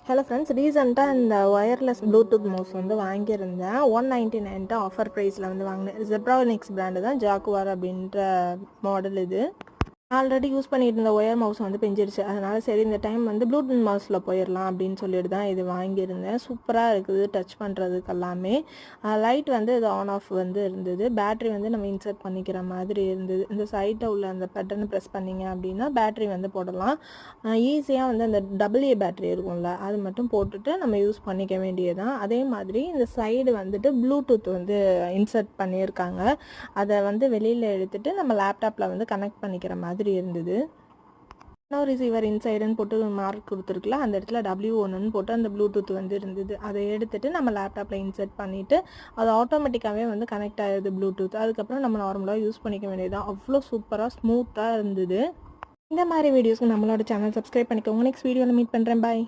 Hello friends, ரீசெண்டாக இந்த wireless Bluetooth mouse வந்து வாங்கியிருந்தேன். 199 ஆஃபர் ப்ரைஸில் வந்து வாங்கினேன். ஜெப்ரானிக்ஸ் பிராண்டு தான், ஜாக்குவார் அப்படின்ற மாடல் இது. ஆல்ரெடி யூஸ் பண்ணிட்டு இருந்த ஒயர் மவுஸ் வந்து பிஞ்சிருச்சு. அதனால சரி இந்த டைம் வந்து ப்ளூடூத் மவுஸில் போயிடலாம் அப்படின்னு சொல்லிட்டு தான் இது வாங்கியிருந்தேன். சூப்பராக இருக்குது டச் பண்ணுறதுக்கு எல்லாமே. லைட் வந்து இது ஆன் ஆஃப் வந்து இருந்தது. பேட்ரி வந்து நம்ம இன்சர்ட் பண்ணிக்கிற மாதிரி இருந்தது. இந்த சைட்டில் உள்ள அந்த பட்டனை ப்ரெஸ் பண்ணிங்க அப்படின்னா பேட்ரி வந்து போடலாம். ஈஸியாக வந்து அந்த AA பேட்ரி இருக்கும்ல, அது மட்டும் போட்டுட்டு நம்ம யூஸ் பண்ணிக்க வேண்டியதுதான். அதே மாதிரி இந்த சைடு வந்துட்டு ப்ளூடூத் வந்து இன்சர்ட் பண்ணியிருக்காங்க. அதை வந்து வெளியில் எடுத்துட்டு நம்ம லேப்டாப்பில் வந்து கனெக்ட் பண்ணிக்கிற மாதிரி இருந்தது. ரிசீவர் இன்சைடுன்னு போட்டு மார்க் கொடுத்துருக்குல, அந்த இடத்துல W1ன்னு போட்டு அந்த ப்ளூடூத் வந்து இருந்தது. அதை எடுத்துட்டு நம்ம லேப்டாப்பில் இன்சர்ட் பண்ணிவிட்டு அது ஆட்டோமேட்டிக்காகவே வந்து கனெக்ட் ஆகிடுது ப்ளூடூத். அதுக்கப்புறம் நம்ம நார்மலாக யூஸ் பண்ணிக்க வேண்டியதுதான். அவ்வளோ சூப்பராக ஸ்மூத்தாக இருந்தது. இந்த மாதிரி வீடியோஸ்க்கு நம்மளோட சேனல் சப்ஸ்கிரைப் பண்ணிக்கோங்க. நெக்ஸ்ட் வீடியோவில் மீட் பண்ணுறேன். பாய்.